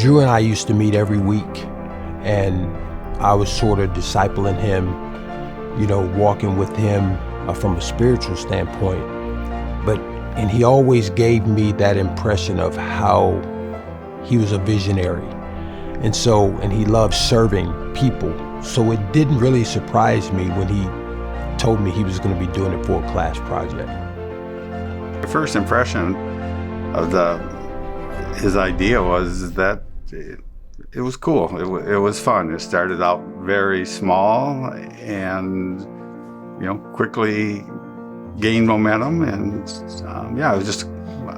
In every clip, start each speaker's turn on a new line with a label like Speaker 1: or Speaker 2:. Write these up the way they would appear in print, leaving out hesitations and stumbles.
Speaker 1: Drew and I used to meet every week, and I was sort of discipling him, walking with him from a spiritual standpoint. And he always gave me that impression of how he was a visionary. And he loved serving people. So it didn't really surprise me when he told me he was going to be doing it for a class project.
Speaker 2: The first impression of his idea was that it was cool. It was fun. It started out very small and, quickly gained momentum. And I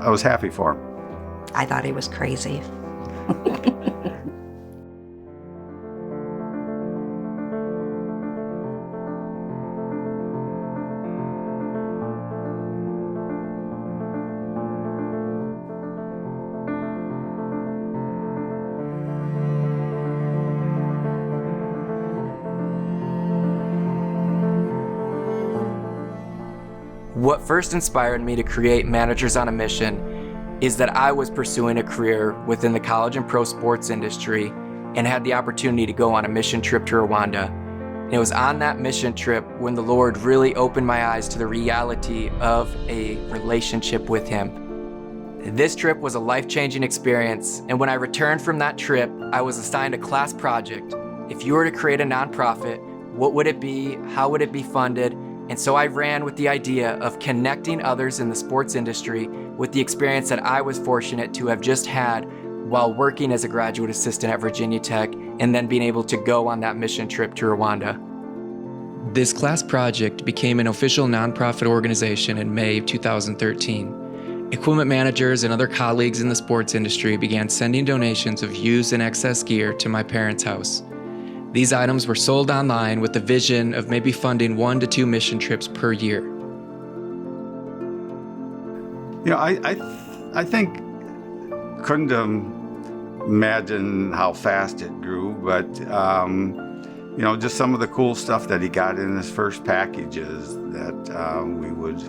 Speaker 2: was happy for him.
Speaker 3: I thought he was crazy.
Speaker 4: What first inspired me to create Managers on a Mission is that I was pursuing a career within the college and pro sports industry and had the opportunity to go on a mission trip to Rwanda. And it was on that mission trip when the Lord really opened my eyes to the reality of a relationship with Him. This trip was a life-changing experience, and when I returned from that trip, I was assigned a class project. If you were to create a nonprofit, what would it be? How would it be funded? And so I ran with the idea of connecting others in the sports industry with the experience that I was fortunate to have just had while working as a graduate assistant at Virginia Tech and then being able to go on that mission trip to Rwanda. This class project became an official nonprofit organization in May of 2013. Equipment managers and other colleagues in the sports industry began sending donations of used and excess gear to my parents' house. These items were sold online with the vision of maybe funding 1 to 2 mission trips per year.
Speaker 2: I think couldn't imagine how fast it grew, but just some of the cool stuff that he got in his first packages that we would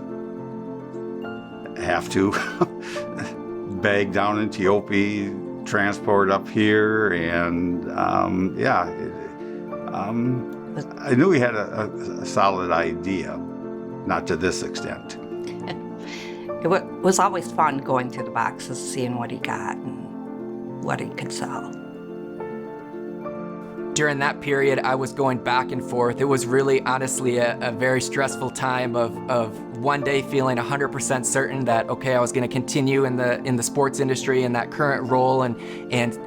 Speaker 2: have to bag down in Ethiopia, transport up here, and I knew he had a solid idea, not to this extent.
Speaker 3: It was always fun going through the boxes, seeing what he got and what he could sell.
Speaker 4: During that period, I was going back and forth. It was really, honestly, a very stressful time of one day feeling 100% certain that, okay, I was going to continue in the sports industry in that current role and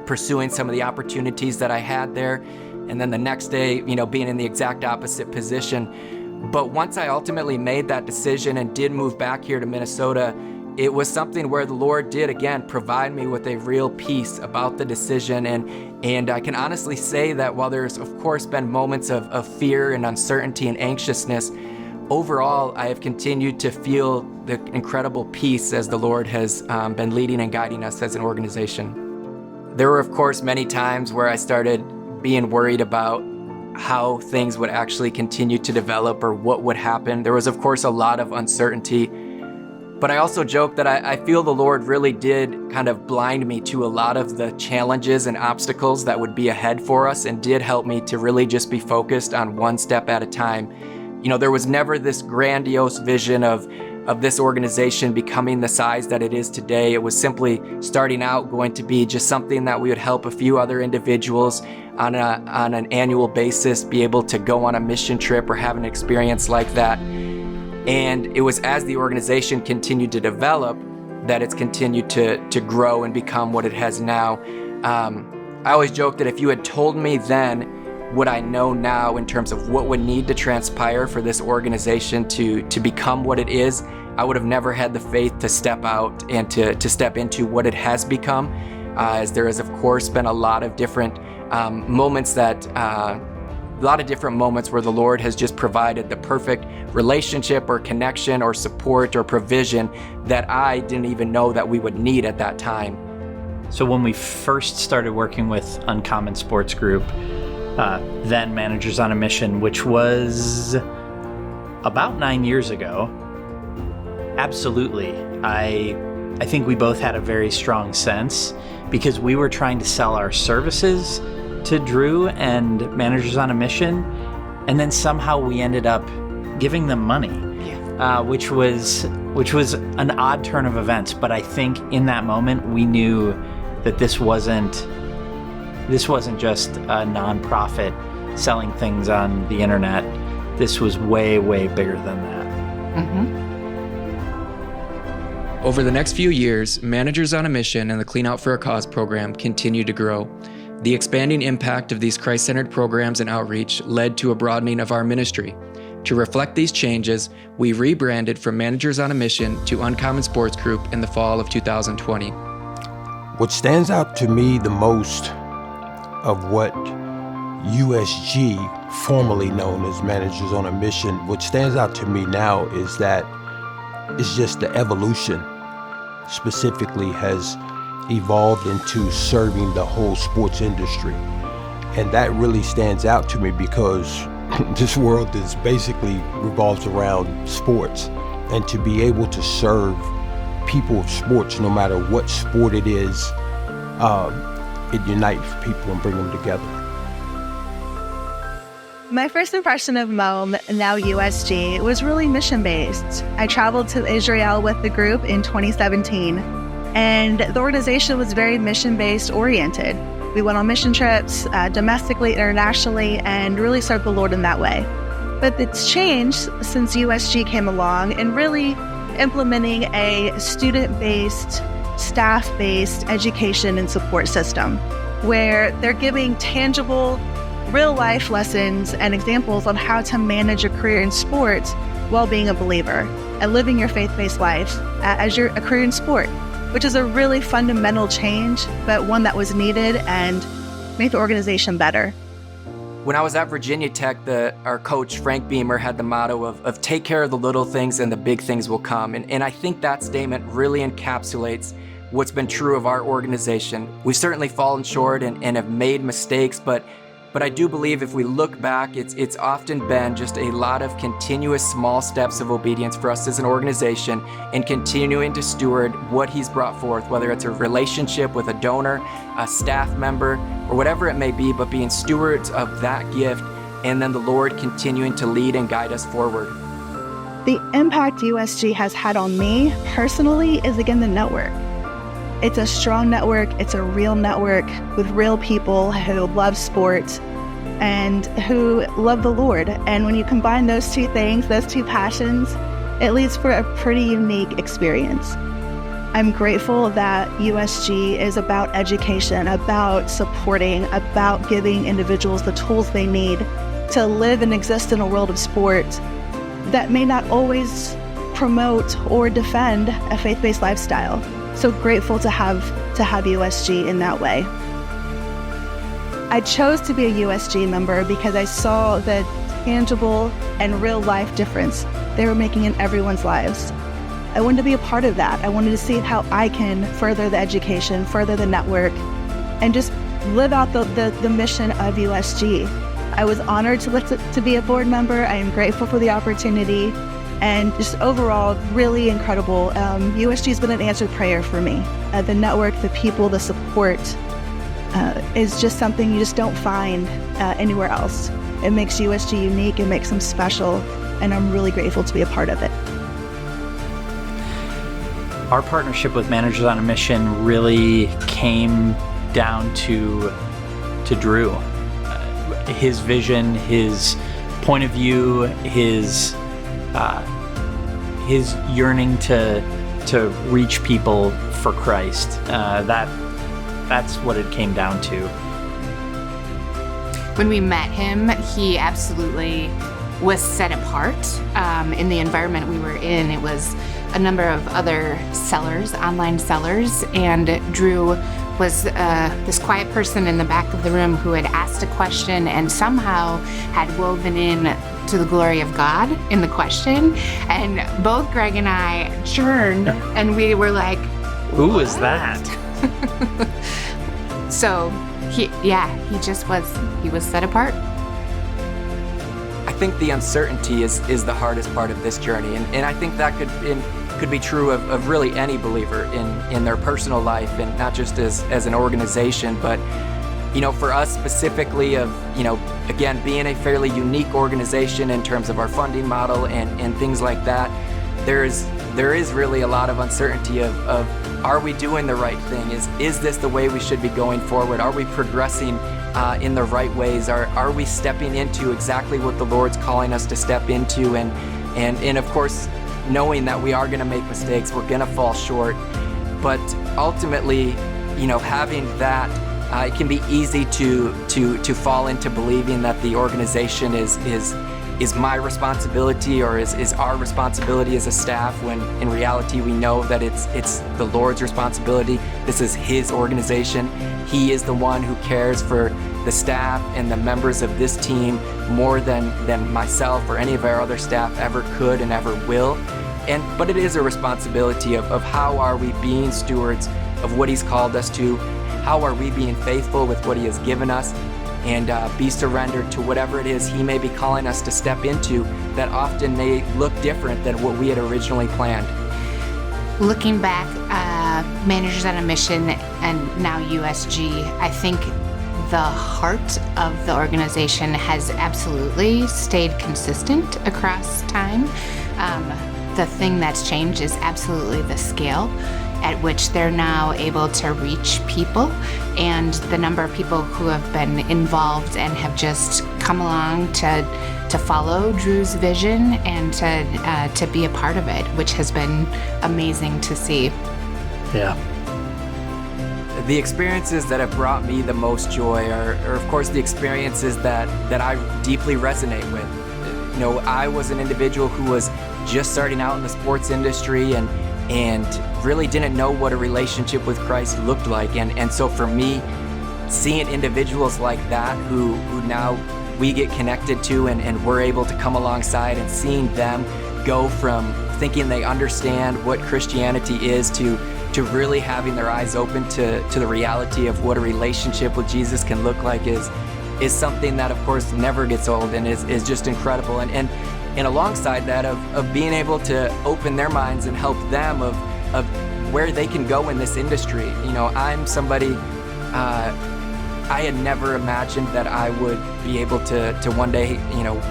Speaker 4: pursuing some of the opportunities that I had there. And then the next day, being in the exact opposite position. But once I ultimately made that decision and did move back here to Minnesota, it was something where the Lord did, again, provide me with a real peace about the decision. And I can honestly say that while there's, of course, been moments of fear and uncertainty and anxiousness, overall, I have continued to feel the incredible peace as the Lord has been leading and guiding us as an organization. There were, of course, many times where I started being worried about how things would actually continue to develop or what would happen. There was, of course, a lot of uncertainty. But I also joke that I feel the Lord really did kind of blind me to a lot of the challenges and obstacles that would be ahead for us and did help me to really just be focused on one step at a time. There was never this grandiose vision of this organization becoming the size that it is today. It was simply starting out going to be just something that we would help a few other individuals on an annual basis be able to go on a mission trip or have an experience like that. And it was as the organization continued to develop that it's continued to grow and become what it has now. I always joke that if you had told me then what I know now in terms of what would need to transpire for this organization to become what it is, I would have never had the faith to step out and to step into what it has become, as there has, of course, been a lot of different moments where the Lord has just provided the perfect relationship or connection or support or provision that I didn't even know that we would need at that time.
Speaker 5: So when we first started working with Uncommon Sports Group, then Managers on a Mission, which was about 9 years ago, absolutely, I I think we both had a very strong sense because we were trying to sell our services to Drew and Managers on a Mission, and then somehow we ended up giving them money, which was an odd turn of events. But I think in that moment we knew that this wasn't just a nonprofit selling things on the internet. This was way, way bigger than that.
Speaker 3: Mm-hmm.
Speaker 4: Over the next few years, Managers on a Mission and the Clean Out for a Cause program continued to grow. The expanding impact of these Christ-centered programs and outreach led to a broadening of our ministry. To reflect these changes, we rebranded from Managers on a Mission to Uncommon Sports Group in the fall of 2020.
Speaker 1: What stands out to me the most of what USG, formerly known as Managers on a Mission, what stands out to me now is that it's just the evolution specifically has evolved into serving the whole sports industry. And that really stands out to me because this world is basically revolves around sports. And to be able to serve people of sports, no matter what sport it is, it unites people and bring them together.
Speaker 6: My first impression of MOM, now USG, was really mission-based. I traveled to Israel with the group in 2017, and the organization was very mission-based oriented. We went on mission trips, domestically, internationally, and really served the Lord in that way. But it's changed since USG came along and really implementing a student-based, staff-based education and support system where they're giving tangible, real-life lessons and examples on how to manage a career in sports while being a believer and living your faith-based life as a career in sport, which is a really fundamental change, but one that was needed and made the organization better.
Speaker 4: When I was at Virginia Tech, our coach, Frank Beamer, had the motto of take care of the little things and the big things will come. And I think that statement really encapsulates what's been true of our organization. We've certainly fallen short and have made mistakes, but I do believe if we look back, it's often been just a lot of continuous small steps of obedience for us as an organization and continuing to steward what he's brought forth, whether it's a relationship with a donor, a staff member, or whatever it may be, but being stewards of that gift and then the Lord continuing to lead and guide us forward.
Speaker 6: The impact USG has had on me personally is, again, the network. It's a strong network. It's a real network with real people who love sports and who love the Lord. And when you combine those two things, those two passions, it leads for a pretty unique experience. I'm grateful that USG is about education, about supporting, about giving individuals the tools they need to live and exist in a world of sport that may not always promote or defend a faith-based lifestyle. So grateful to have USG in that way. I chose to be a USG member because I saw the tangible and real life difference they were making in everyone's lives. I wanted to be a part of that. I wanted to see how I can further the education, further the network, and just live out the mission of USG. I was honored to be a board member. I am grateful for the opportunity. And just overall, really incredible. USG has been an answered prayer for me. The network, the people, the support is just something you just don't find anywhere else. It makes USG unique, it makes them special, and I'm really grateful to be a part of it.
Speaker 5: Our partnership with Managers on a Mission really came down to Drew. His vision, his point of view, his yearning to reach people for Christ. That's what it came down to.
Speaker 7: When we met him, he absolutely was set apart in the environment we were in. It was a number of other sellers, online sellers, and Drew was this quiet person in the back of the room who had asked a question and somehow had woven in to the glory of God in the question. And both Greg and I churned and we were like,
Speaker 5: who is that?
Speaker 7: So he was set apart.
Speaker 4: I think the uncertainty is the hardest part of this journey, and I think that could be true of really any believer in their personal life, and not just as an organization. But for us specifically, of again, being a fairly unique organization in terms of our funding model and things like that, there is really a lot of uncertainty of are we doing the right thing? Is this the way we should be going forward? Are we progressing in the right ways? Are we stepping into exactly what the Lord's calling us to step into? And of course, knowing that we are going to make mistakes, we're going to fall short. But ultimately, having that, it can be easy to fall into believing that the organization is my responsibility or is our responsibility as a staff, when in reality we know that it's the Lord's responsibility. This is His organization. He is the one who cares for the staff and the members of this team more than myself or any of our other staff ever could and ever will. But it is a responsibility of how are we being stewards of what He's called us to, how are we being faithful with what He has given us, and be surrendered to whatever it is He may be calling us to step into that often may look different than what we had originally planned.
Speaker 7: Looking back, Managers on a Mission and now USG, I think the heart of the organization has absolutely stayed consistent across time. The thing that's changed is absolutely the scale at which they're now able to reach people, and the number of people who have been involved and have just come along to follow Drew's vision and to be a part of it, which has been amazing to see.
Speaker 5: Yeah.
Speaker 4: The experiences that have brought me the most joy are of course the experiences that I deeply resonate with. I was an individual who was just starting out in the sports industry and really didn't know what a relationship with Christ looked like. And so for me, seeing individuals like that who now we get connected to and we're able to come alongside, and seeing them go from thinking they understand what Christianity is to really having their eyes open to the reality of what a relationship with Jesus can look like is something that of course never gets old and is just incredible. And alongside that of being able to open their minds and help them of where they can go in this industry. I'm somebody, I had never imagined that I would be able to one day,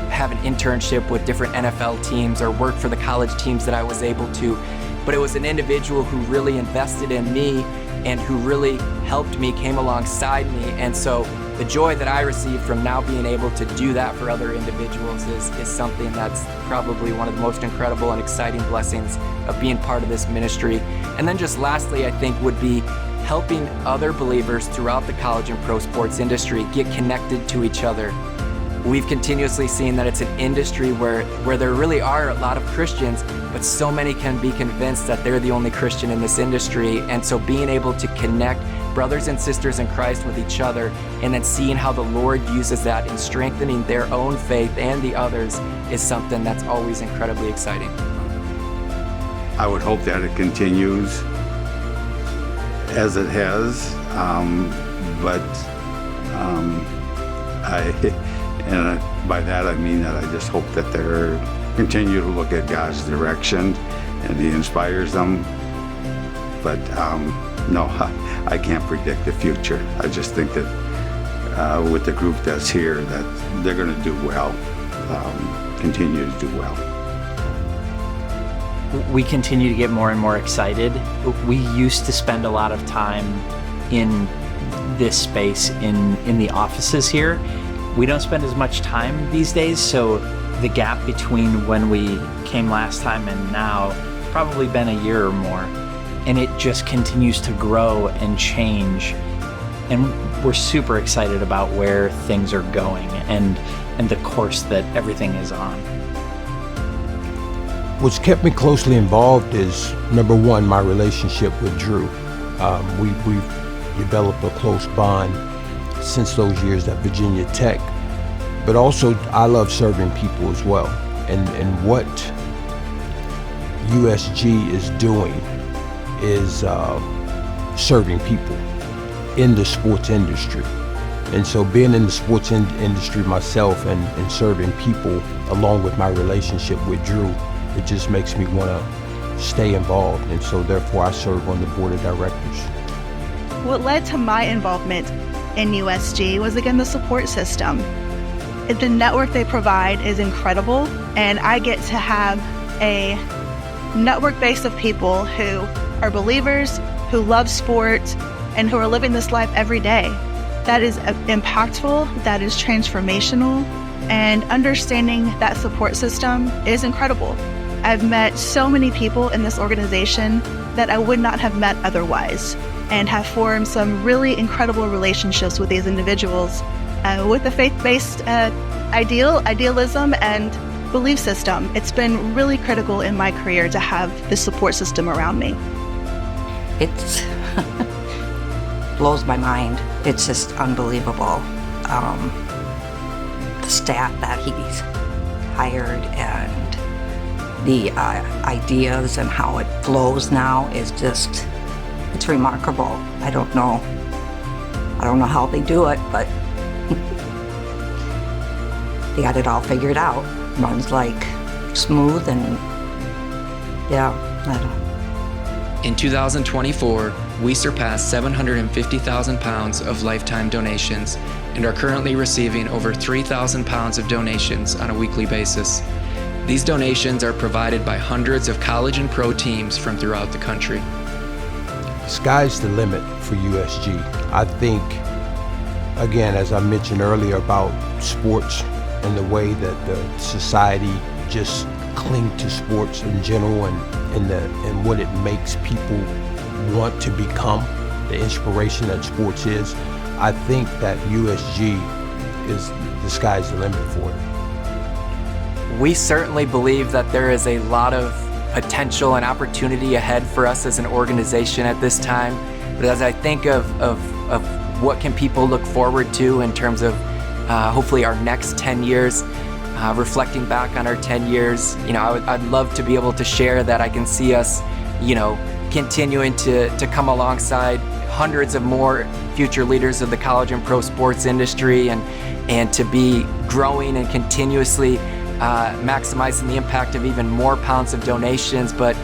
Speaker 4: have an internship with different NFL teams or work for the college teams that I was able to. But it was an individual who really invested in me and who really helped me, came alongside me. And so the joy that I receive from now being able to do that for other individuals is something that's probably one of the most incredible and exciting blessings of being part of this ministry. And then just lastly, I think would be helping other believers throughout the college and pro sports industry get connected to each other. We've continuously seen that it's an industry where there really are a lot of Christians, but so many can be convinced that they're the only Christian in this industry. And so being able to connect brothers and sisters in Christ with each other, and then seeing how the Lord uses that in strengthening their own faith and the others, is something that's always incredibly exciting.
Speaker 2: I would hope that it continues as it has, by that I mean that I just hope that they're continue to look at God's direction and He inspires them. But no, I can't predict the future. I just think that with the group that's here, that they're going to do well, continue to do well.
Speaker 5: We continue to get more and more excited. We used to spend a lot of time in this space in the offices here. We don't spend as much time these days, so the gap between when we came last time and now has probably been a year or more. And it just continues to grow and change. And we're super excited about where things are going and the course that everything is on.
Speaker 1: What's kept me closely involved is, number one, my relationship with Drew. We've developed a close bond since those years at Virginia Tech. But also, I love serving people as well. And what USG is doing is serving people in the sports industry. And so being in the sports industry myself and serving people along with my relationship with Drew, it just makes me want to stay involved. And so therefore I serve on the board of directors.
Speaker 6: What led to my involvement in USG was, again, the support system. The network they provide is incredible, and I get to have a network base of people who are believers, who love sports, and who are living this life every day. That is impactful, that is transformational, and understanding that support system is incredible. I've met so many people in this organization that I would not have met otherwise, and have formed some really incredible relationships with these individuals with a faith-based idealism and belief system. It's been really critical in my career to have this support system around me.
Speaker 3: It's blows my mind. It's just unbelievable. The staff that he's hired and the ideas and how it flows now is just, it's remarkable. I don't know how they do it, but they got it all figured out. Runs like smooth, and yeah, I don't.
Speaker 4: In 2024, we surpassed 750,000 pounds of lifetime donations and are currently receiving over 3,000 pounds of donations on a weekly basis. These donations are provided by hundreds of college and pro teams from throughout the country.
Speaker 1: Sky's the limit for USG. I think, again, as I mentioned earlier about sports and the way that the society just cling to sports in general, and what it makes people want to become, the inspiration that sports is, I think that USG is the sky's the limit for it.
Speaker 4: We certainly believe that there is a lot of potential and opportunity ahead for us as an organization at this time. But as I think of what can people look forward to in terms of hopefully our next 10 years, reflecting back on our 10 years, I'd love to be able to share that I can see us, continuing to come alongside hundreds of more future leaders of the college and pro sports industry, and to be growing and continuously maximizing the impact of even more pounds of donations. But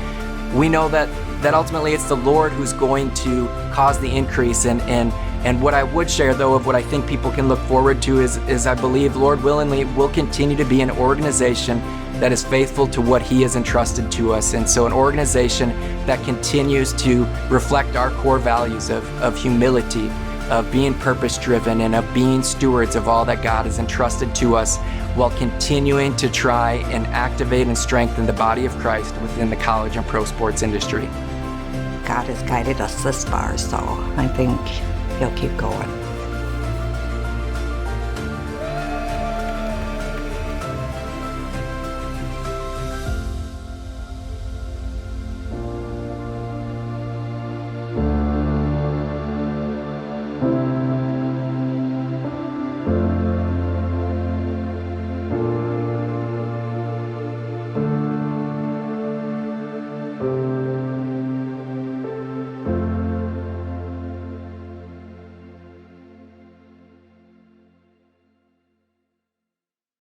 Speaker 4: we know that ultimately it's the Lord who's going to cause the increase. And what I would share, though, of what I think people can look forward to is I believe, Lord willingly, we'll continue to be an organization that is faithful to what He has entrusted to us. And so an organization that continues to reflect our core values of humility, of being purpose-driven, and of being stewards of all that God has entrusted to us, while continuing to try and activate and strengthen the body of Christ within the college and pro sports industry.
Speaker 3: God has guided us this far, so I think He'll keep going.